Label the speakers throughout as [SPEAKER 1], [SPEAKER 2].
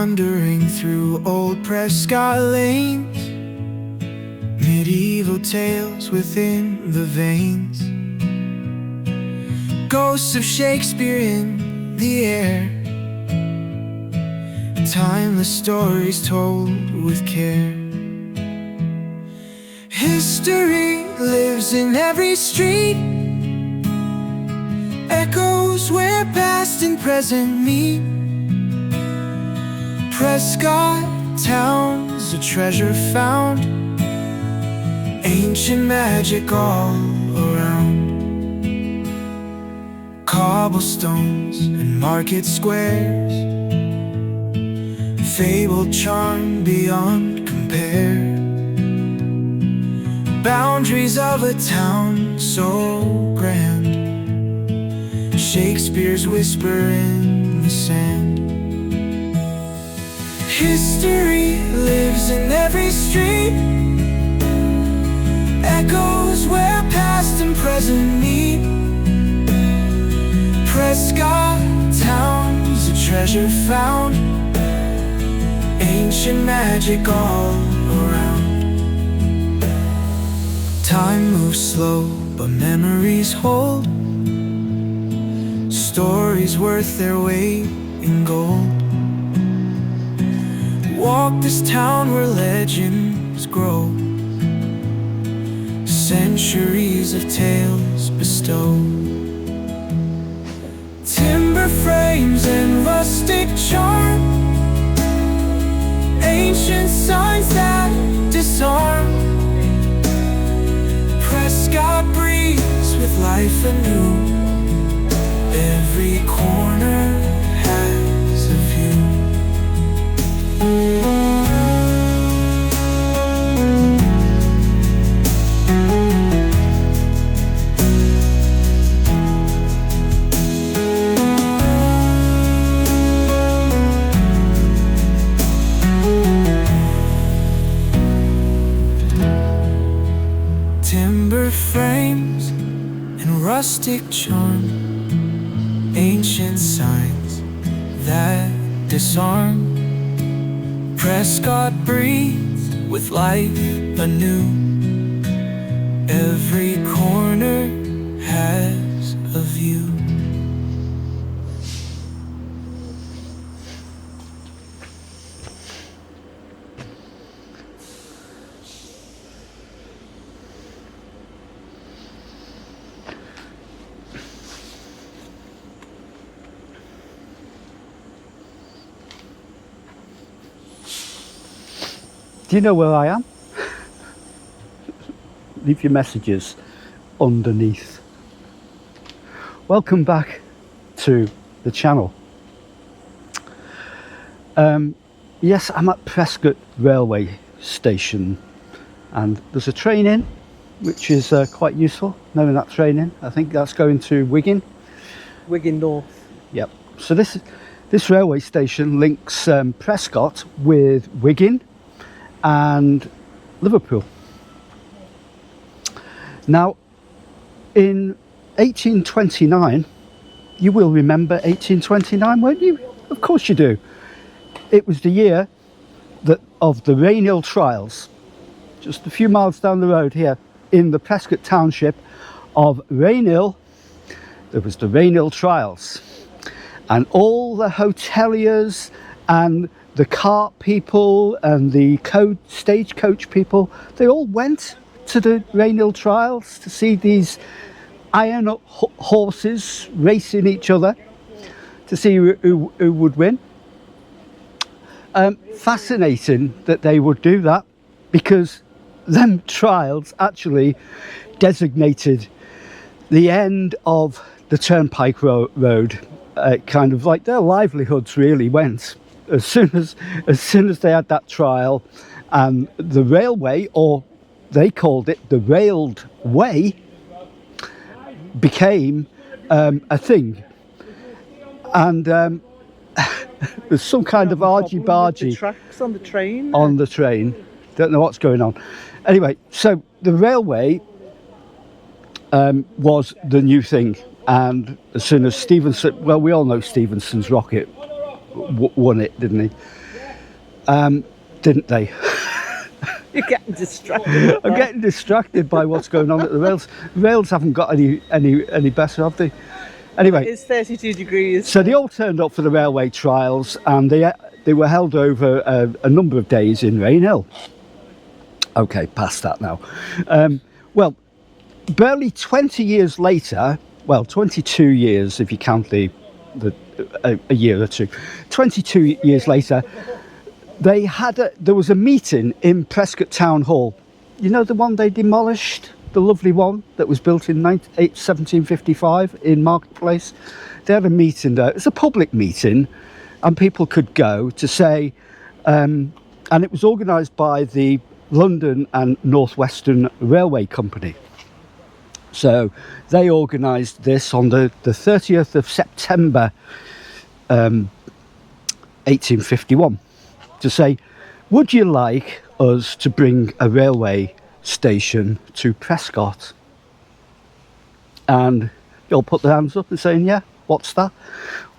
[SPEAKER 1] wandering through old Prescot lanes, medieval tales within the veins, ghosts of Shakespeare in the air, timeless stories told with care. History lives in every street, echoes where past and present meet. Prescot town's a treasure found, ancient magic all around. Cobblestones and market squares, fabled charm beyond compare. Boundaries of a town so grand, Shakespeare's whisper in the sand. History lives in every street, echoes where past and present meet. Prescot town's a treasure found, ancient magic all around. Time moves slow, but memories hold, stories worth their weight in gold. Walk this town where legends grow, centuries of tales bestow. Timber frames and rustic charm, ancient signs that disarm. Prescot breathes with life anew, every corner has a view. Timber frames and rustic charm, ancient signs that disarm. Prescot breathes with life anew, every corner has a view.
[SPEAKER 2] Do you know where I am? Leave your messages underneath. Welcome back to the channel. Yes, I'm at Prescot Railway Station, and there's a train in, which is quite useful, knowing that train in. I think that's going to Wigan.
[SPEAKER 3] Wigan North.
[SPEAKER 2] Yep. So this railway station links Prescot with Wigan and Liverpool. Now, in 1829, you will remember 1829, won't you? Of course you do. It was the year of the Rainhill Trials, just a few miles down the road here in the Prescot Township of Rainhill. There was the Rainhill Trials, and all the hoteliers and the cart people and the stagecoach people, they all went to the Rainhill Trials to see these iron horses racing each other, to see who would win. Fascinating that they would do that, because them trials actually designated the end of the turnpike road. Kind of like their livelihoods really went as soon as they had that trial, and the railway, or they called it the railed way, became a thing. And there's some kind of argy-bargy
[SPEAKER 3] Tracks on the train.
[SPEAKER 2] on the train. Don't know what's going on. Anyway, so the railway was the new thing, and as soon as Stephenson, well, we all know Stephenson's rocket won it, didn't he? didn't they?
[SPEAKER 3] You're getting distracted.
[SPEAKER 2] I'm getting distracted by what's going on at the rails. The rails haven't got any better, have they? Anyway,
[SPEAKER 3] It's 32 degrees.
[SPEAKER 2] so they all turned up for the railway trials, and they were held over a number of days in Rainhill. Okay, past that now. Well, barely 20 years later, well, 22 years if you count a year or two. 22 years later, there was a meeting in Prescot Town Hall. You know, the one they demolished, the lovely one that was built in 1755 in Marketplace. They had a meeting there. It's a public meeting, and people could go to say, and it was organised by the London and North Western Railway Company. So they organised this on the 30th of September 1851 to say, would you like us to bring a railway station to Prescot? And they'll put their hands up and saying, yeah, what's that?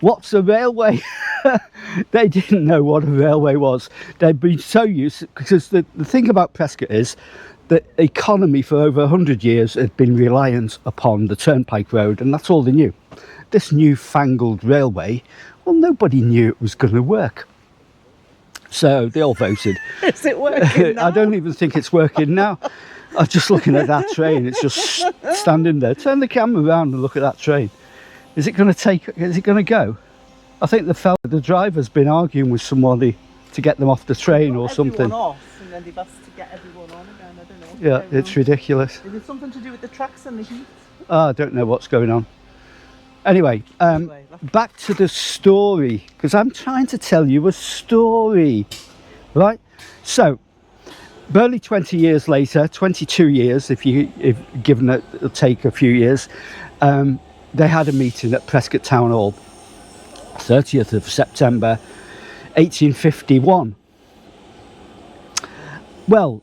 [SPEAKER 2] What's a railway? They didn't know what a railway was. They'd been so used, because the thing about Prescot is the economy for over 100 years had been reliant upon the turnpike road, and that's all they knew. This newfangled railway, well, nobody knew it was going to work. So they all voted.
[SPEAKER 3] Is it working now?
[SPEAKER 2] I don't even think it's working now. I'm just looking at that train. It's just standing there. Turn the camera around and look at that train. Is it going to go? I think the driver's been arguing with somebody to get them off the train or something.
[SPEAKER 3] Everyone off, and then they've asked to get everyone on again. I don't know what's
[SPEAKER 2] Yeah,
[SPEAKER 3] going
[SPEAKER 2] it's
[SPEAKER 3] on.
[SPEAKER 2] ridiculous.
[SPEAKER 3] Is it something to do with the tracks and the heat?
[SPEAKER 2] I don't know what's going on. Anyway, back to the story, because I'm trying to tell you a story, right? So, barely 20 years later, 22 years, if given it, it'll take a few years, they had a meeting at Prescot Town Hall, 30th of September 1851. Well,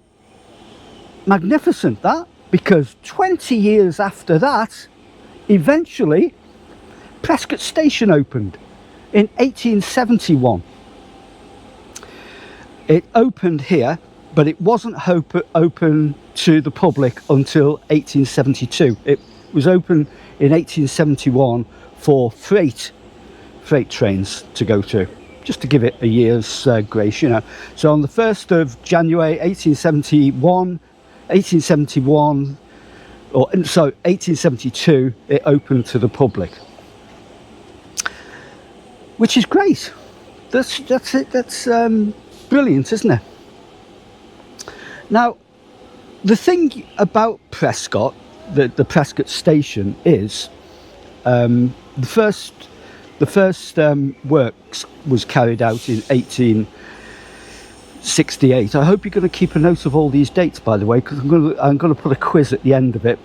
[SPEAKER 2] magnificent that, because 20 years after that, eventually Prescot Station opened in 1871. It opened here, but it wasn't open to the public until 1872. It was open in 1871 for freight trains to go through, just to give it a year's grace, you know. So on the 1st of January 1872, it opened to the public, which is great. That's it. That's brilliant, isn't it? Now, the thing about Prescot, the Prescot Station, is the first works was carried out in 1868. I hope you're going to keep a note of all these dates, by the way, because I'm going to put a quiz at the end of it.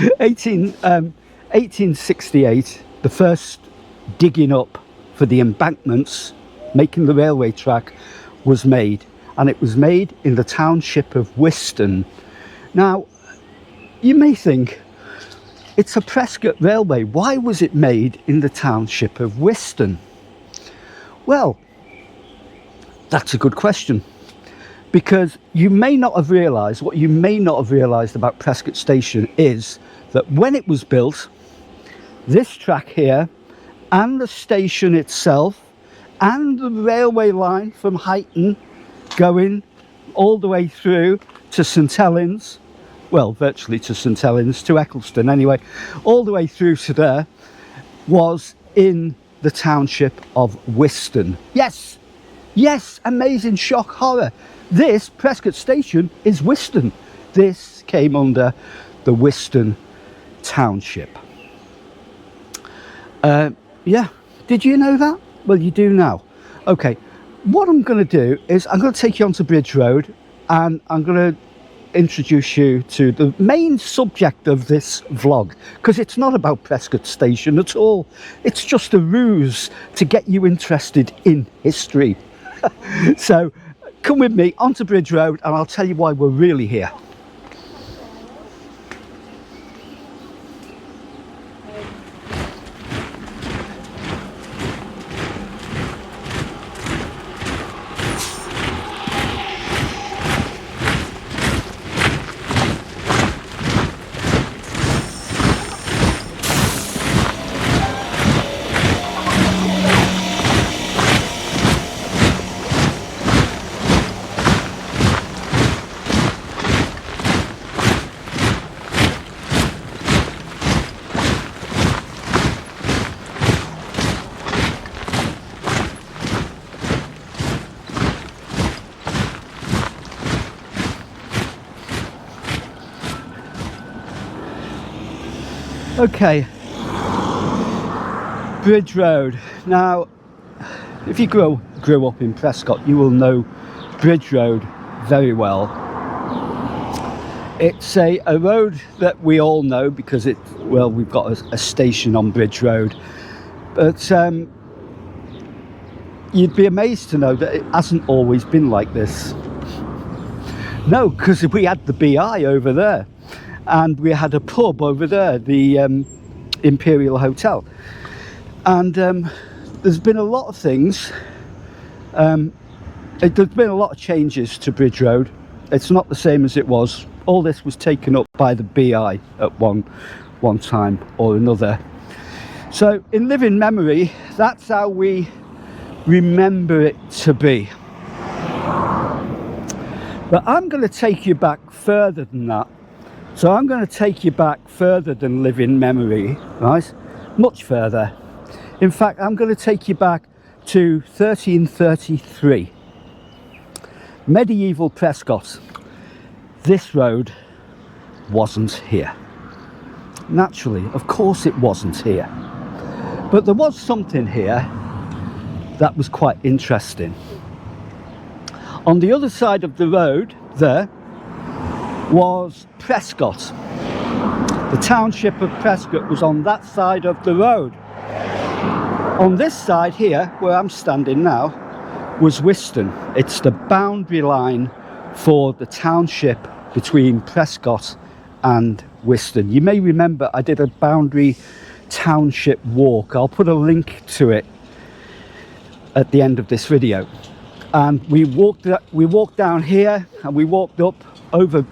[SPEAKER 2] 1868, the first digging up for the embankments, making the railway track, was made, and it was made in the township of Whiston. Now, you may think, it's a Prescot railway, why was it made in the township of Whiston? Well, that's a good question, because you may not have realised, what you may not have realised about Prescot Station is that when it was built, this track here, and the station itself, and the railway line from Huyton going all the way through to St Helens, well, virtually to St Helens, to Eccleston anyway, all the way through to there, was in the township of Whiston. Yes, amazing, shock, horror. This Prescot Station is Whiston. This came under the Whiston Township. Yeah, did you know that? Well, you do now. Okay, what I'm going to do is I'm going to take you onto Bridge Road, and I'm going to introduce you to the main subject of this vlog, because it's not about Prescot Station at all. It's just a ruse to get you interested in history. So come with me onto Bridge Road, and I'll tell you why we're really here. Okay, Bridge Road. Now, if you grew up in Prescot, you will know Bridge Road very well. It's a road that we all know because we've got a station on Bridge Road, but you'd be amazed to know that it hasn't always been like this. No, because we had the BI over there, and we had a pub over there, the Imperial Hotel, and there's been a lot of things. There's been a lot of changes to Bridge Road. It's not the same as it was. All this was taken up by the BI at one time or another. So in living memory, that's how we remember it to be. But I'm going to take you back further than that. So I'm going to take you back further than living memory, right? Much further. In fact, I'm going to take you back to 1333. Medieval Prescot. This road wasn't here. Naturally, of course it wasn't here. But there was something here that was quite interesting. On the other side of the road there was Prescot. The township of Prescot was on that side of the road. On this side here, where I'm standing now, was Whiston. It's the boundary line for the township between Prescot and Whiston. You may remember I did a boundary township walk. I'll put a link to it at the end of this video. And we walked down here, and we walked up over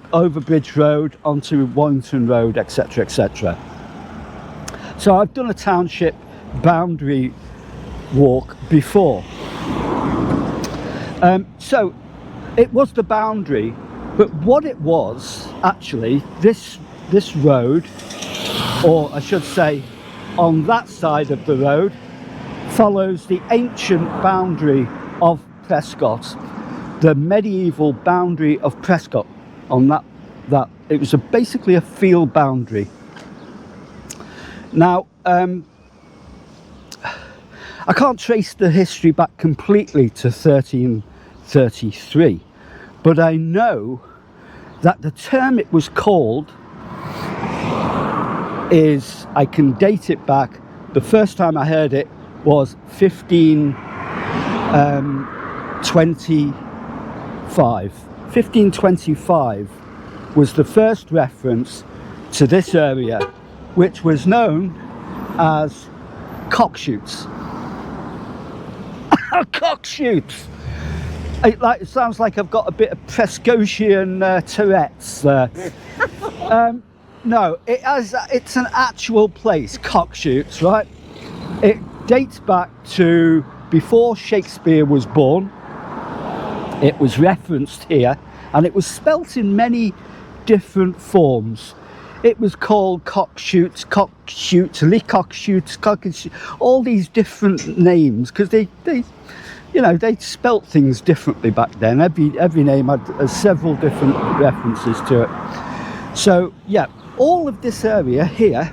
[SPEAKER 2] Bridge Road onto Warrington Road, etc, etc. So I've done a township boundary walk before. So it was the boundary, but what it was actually, this road, or I should say on that side of the road, follows the ancient boundary of Prescot, the medieval boundary of Prescot. On that it was basically a field boundary. Now I can't trace the history back completely to 1333, but I know that the term it was called is, I can date it back, the first time I heard it was 1525 was the first reference to this area, which was known as Cockshoots. Cockshoots! It sounds like I've got a bit of Prescotian Tourette's there. No, it's an actual place, Cockshoots, right? It dates back to before Shakespeare was born. It was referenced here, and it was spelt in many different forms. It was called Cockshoots, Cockshoots, all these different names, because they spelt things differently back then. Every name had several different references to it. So yeah, all of this area here,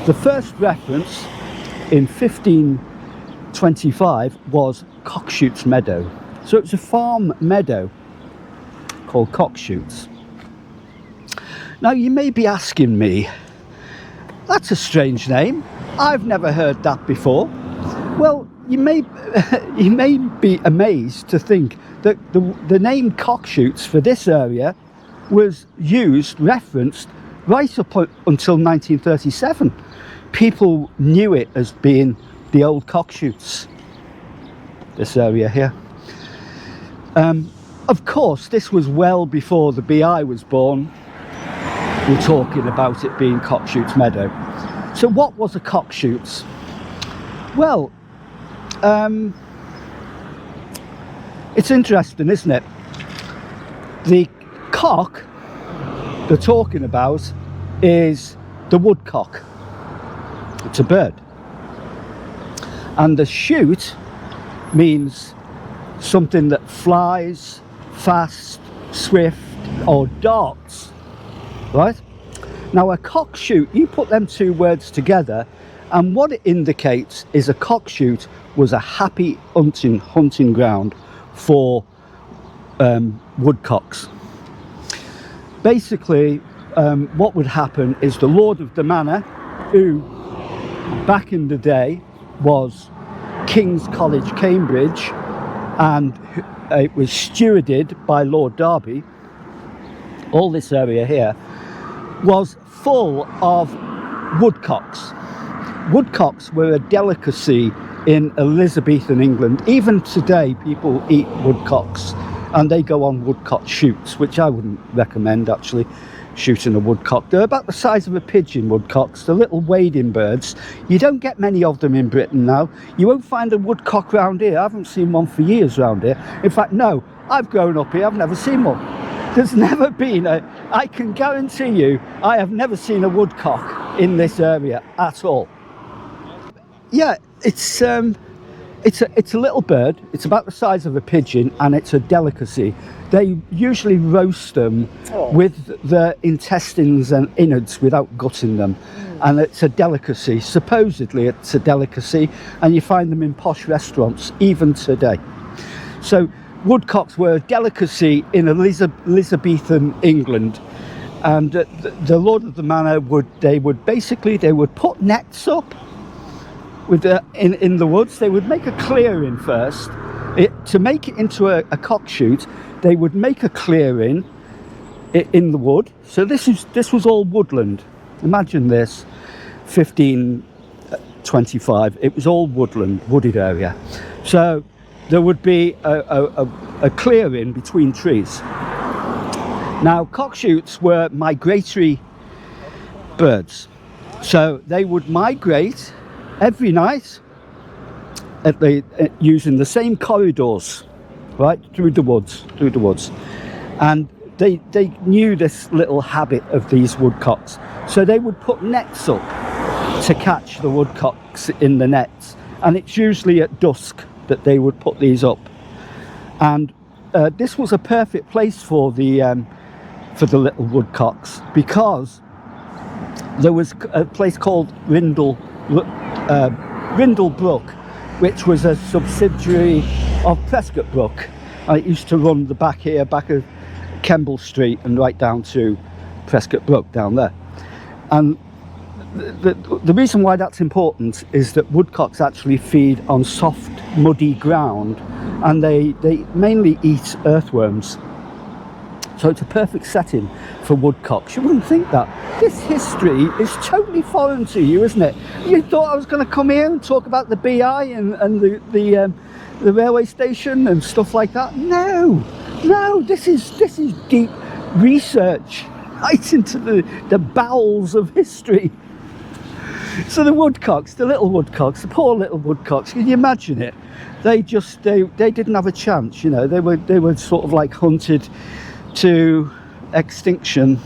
[SPEAKER 2] the first reference in 1525 was Cockshoots Meadow. So it's a farm meadow called Cockshoots. Now you may be asking me, that's a strange name. I've never heard that before. Well, you may be amazed to think that the name Cockshoots for this area was referenced right up until 1937. People knew it as being the old Cockshoots, this area here. Of course, this was well before the BI was born. We're talking about it being Cockshoots Meadow. So what was a Cockshoots? Well, it's interesting, isn't it? The cock they're talking about is the woodcock. It's a bird. And the shoot means something that flies fast, swift, or darts, right? Now a cockshoot, you put them two words together, and what it indicates is a cockshoot was a happy hunting ground for woodcocks. Basically, what would happen is the lord of the manor, who back in the day was King's College, Cambridge, and it was stewarded by Lord Derby. All this area here was full of woodcocks. Woodcocks were a delicacy in Elizabethan England. Even today people eat woodcocks, and they go on woodcock shoots, which I wouldn't recommend actually, shooting a woodcock. They're about the size of a pigeon, woodcocks. They're little wading birds. You don't get many of them in Britain now. You won't find a woodcock round here. I haven't seen one for years round here. In fact, no, I've grown up here, I've never seen one. There's never been I can guarantee you, I have never seen a woodcock in this area at all. Yeah, it's a little bird. It's about the size of a pigeon, and it's a delicacy. They usually roast them with the intestines and innards without gutting them, and it's a delicacy. Supposedly it's a delicacy, and you find them in posh restaurants even today. So woodcocks were a delicacy in Elizabethan England, and the lord of the manor would put nets up with in the woods. They would make a clearing first. To make it into a cockshoot, they would make a clearing in the wood. So this was all woodland. Imagine this, 1525. It was all woodland, wooded area. So there would be a clearing between trees. Now cockshoots were migratory birds, so they would migrate every night using the same corridors, right, through the woods, and they knew this little habit of these woodcocks, so they would put nets up to catch the woodcocks in the nets, and it's usually at dusk that they would put these up. And this was a perfect place for the little woodcocks, because there was a place called Rainhill Brook, which was a subsidiary of Prescot Brook, and it used to run the back of Kemble Street and right down to Prescot Brook down there. And the reason why that's important is that woodcocks actually feed on soft, muddy ground, and they mainly eat earthworms. So it's a perfect setting for woodcocks. You wouldn't think that. This history is totally foreign to you, isn't it? You thought I was going to come here and talk about the BI and the railway station and stuff like that. No, this is deep research right into the bowels of history. So the woodcocks, the little woodcocks, the poor little woodcocks, can you imagine it? They didn't have a chance, you know. They were sort of like hunted to extinction.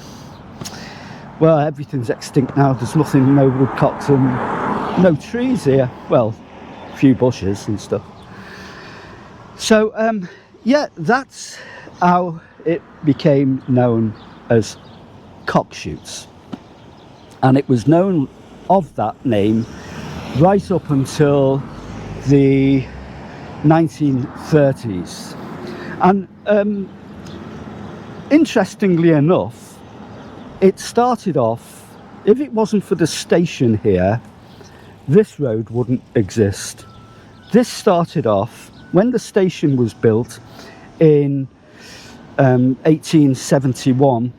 [SPEAKER 2] Well, everything's extinct now. There's nothing, no woodcocks and no trees here. Well, a few bushes and stuff. So yeah, that's how it became known as Cockshoots, and it was known of that name right up until the 1930s. And interestingly enough, it started off, if it wasn't for the station here, this road wouldn't exist. This started off when the station was built in 1871.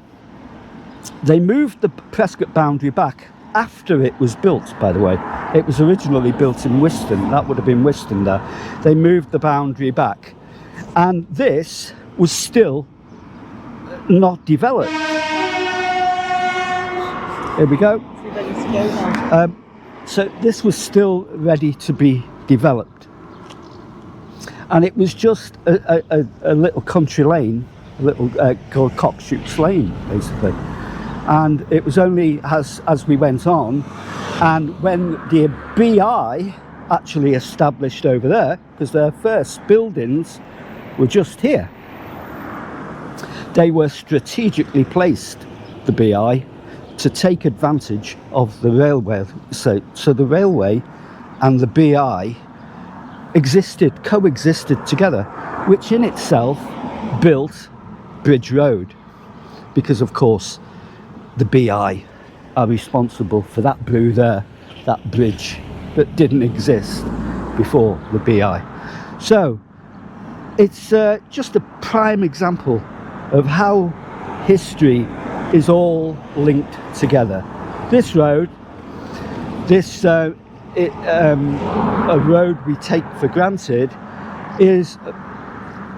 [SPEAKER 2] They moved the Prescot boundary back after it was built, by the way. It was originally built in Whiston. That would have been Whiston there. They moved the boundary back, and this was still not developed. Here we go. So this was still ready to be developed, and it was just a little country lane, a little called Cockshoots Lane, basically. And it was only as we went on, and when the BI actually established over there, because their first buildings were just here, they were strategically placed, the BI, to take advantage of the railway. So the railway and the BI coexisted together, which in itself built Bridge Road, because of course the BI are responsible for that that bridge that didn't exist before the BI. So it's just a prime example of how history is all linked together. This road, a road we take for granted, is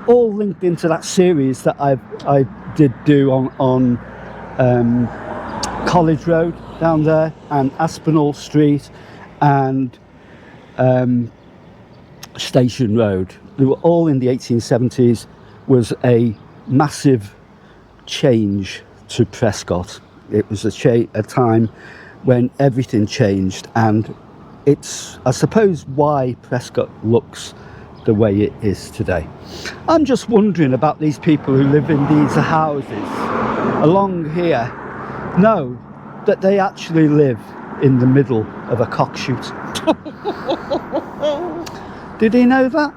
[SPEAKER 2] all linked into that series that I did do on College Road down there, and Aspinall Street, and Station Road. They were all in the 1870s. Was a massive change to Prescot. It was a time when everything changed, and it's, I suppose, why Prescot looks the way it is today. I'm just wondering about these people who live in these houses along here, know that they actually live in the middle of a cockshoot. Did he know that?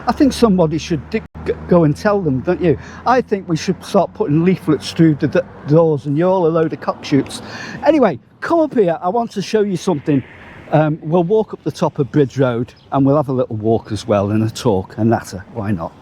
[SPEAKER 2] I think somebody should go and tell them, don't you? I think we should start putting leaflets through the doors, and you're all a load of cockshoots. Anyway, come up here, I want to show you something. We'll walk up the top of Bridge Road, and we'll have a little walk as well, and a talk, and natter, why not?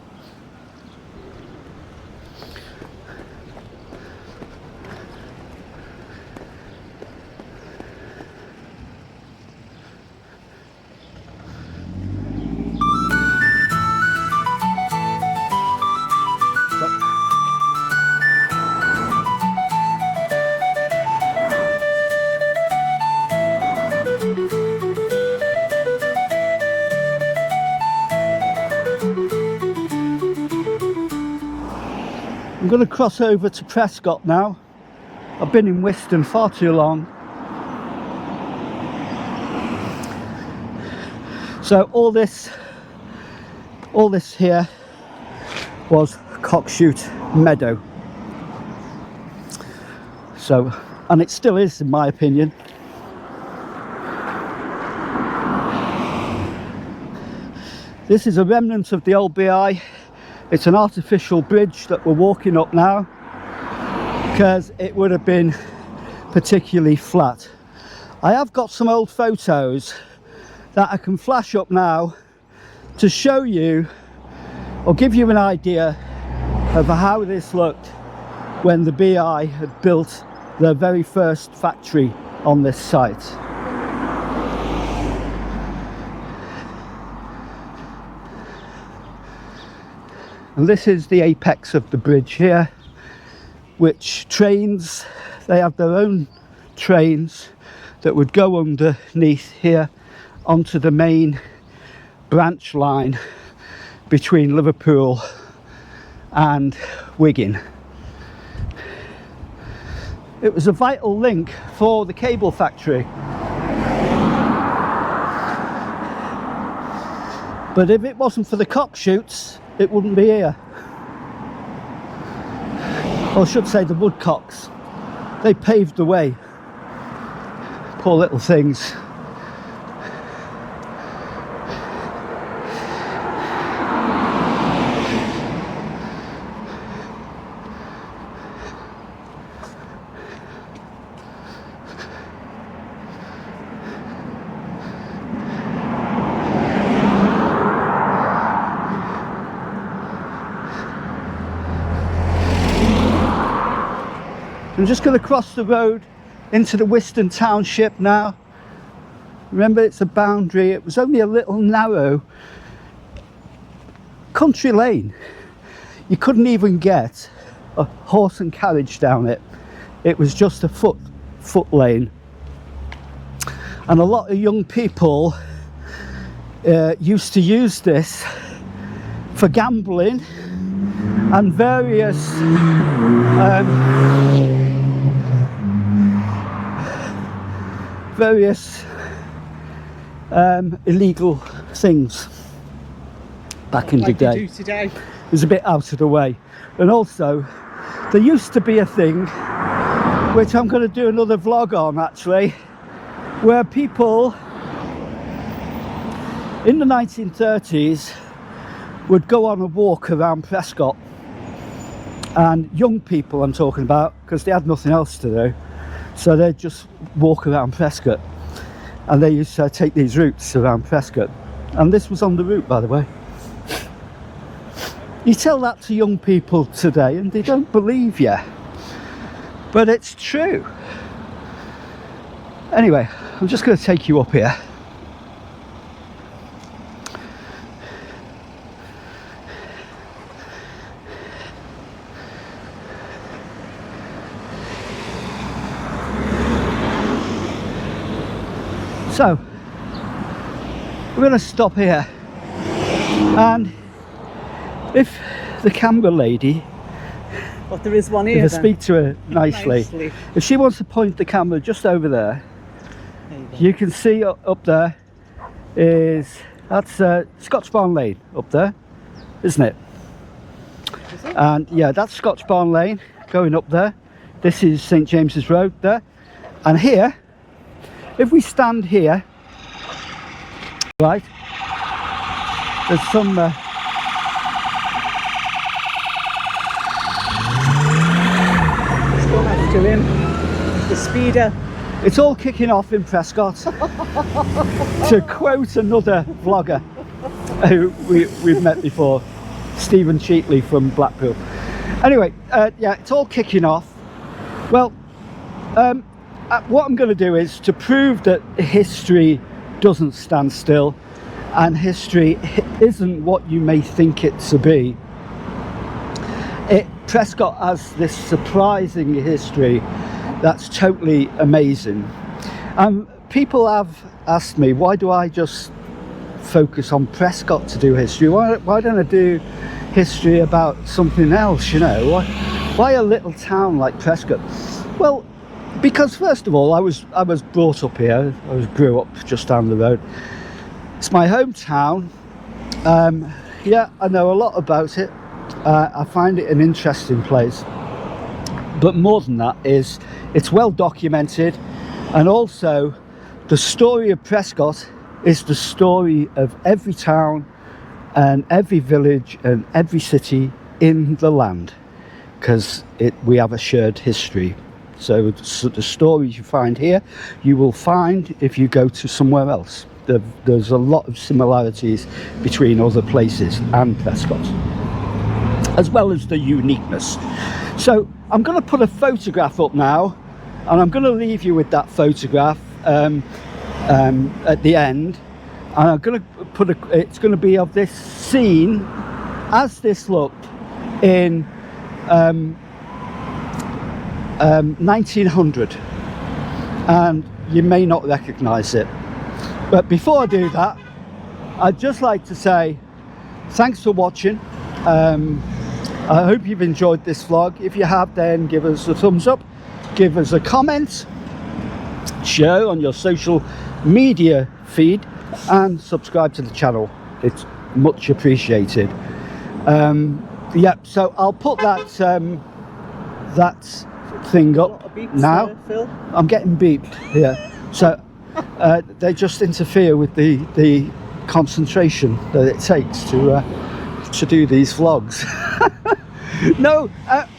[SPEAKER 2] I'm going to cross over to Prescot now. I've been in Whiston far too long. So all this here was Cockshoot Meadow. So, and it still is, in my opinion. This is a remnant of the old BI. It's an artificial bridge that we're walking up now, because it would have been particularly flat. I have got some old photos that I can flash up now to show you, or give you an idea of how this looked when the BI had built their very first factory on this site. And this is the apex of the bridge here, which trains, they have their own trains that would go underneath here onto the main branch line between Liverpool and Wigan. It was a vital link for the cable factory. But if it wasn't for the Cockshoots, it wouldn't be here. Or I should say the woodcocks. They paved the way. Poor little things. I'm just going to cross the road into the Whiston Township now. Remember, it's a boundary. It was only a little narrow country lane. You couldn't even get a horse and carriage down it. It was just a foot lane. And a lot of young people used to use this for gambling and various illegal things back in the day.
[SPEAKER 3] Like you do today.
[SPEAKER 2] It was a bit out of the way. And also, there used to be a thing which I'm going to do another vlog on actually, where people in the 1930s would go on a walk around Prescot, and young people I'm talking about, because they had nothing else to do, so they'd just walk around Prescot, and they used to take these routes around Prescot, and this was on the route, by the way. You tell that to young people today and they don't believe you, but it's true. Anyway, I'm just going to take you up here. So, we're going to stop here, and if the camera lady,
[SPEAKER 3] Well, there is one here.
[SPEAKER 2] if I
[SPEAKER 3] then.
[SPEAKER 2] speak to her nicely, if she wants to point the camera just over there,
[SPEAKER 3] There you go.
[SPEAKER 2] you can see up there is, that's Scotch Barn Lane up there, isn't it?
[SPEAKER 3] Is it?
[SPEAKER 2] And yeah, that's Scotch Barn Lane going up there. This is St James's Road there, and here, if we stand here, right, there's some
[SPEAKER 3] Let's go after him. The speeder.
[SPEAKER 2] it's all kicking off in Prescot. To quote another vlogger who we've met before, Stephen Cheatley from Blackpool. Anyway, yeah, it's all kicking off. Well, what I'm going to do is to prove that history doesn't stand still, and history isn't what you may think it to be. Prescot has this surprising history that's totally amazing. People have asked me, why do I just focus on Prescot to do history? Why don't I do history about something else, you know? Why a little town like Prescot? Well, because first of all, I was brought up here. Grew up just down the road. It's my hometown. Yeah, I know a lot about it. I find it an interesting place. But more than that is, it's well documented, and also the story of Prescot is the story of every town and every village and every city in the land, because we have a shared history. So the stories you find here, you will find if you go to somewhere else. There's a lot of similarities between other places and Prescot, as well as the uniqueness. So I'm going to put a photograph up now, and I'm going to leave you with that photograph at the end, and I'm going to put it's going to be of this scene as this looked in 1900, and you may not recognize it. But before I do that, I'd just like to say thanks for watching. I hope you've enjoyed this vlog. If you have, then give us a thumbs up, give us a comment, share on your social media feed, and subscribe to the channel. It's much appreciated. Yeah, so I'll put that thing up
[SPEAKER 3] Beeps
[SPEAKER 2] now.
[SPEAKER 3] there, Phil.
[SPEAKER 2] I'm getting beeped here, so they just interfere with the concentration that it takes to do these vlogs. No,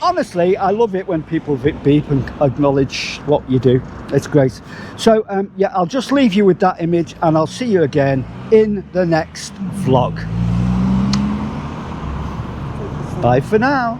[SPEAKER 2] honestly, I love it when people beep and acknowledge what you do. It's great. So yeah, I'll just leave you with that image, and I'll see you again in the next vlog. Bye for now.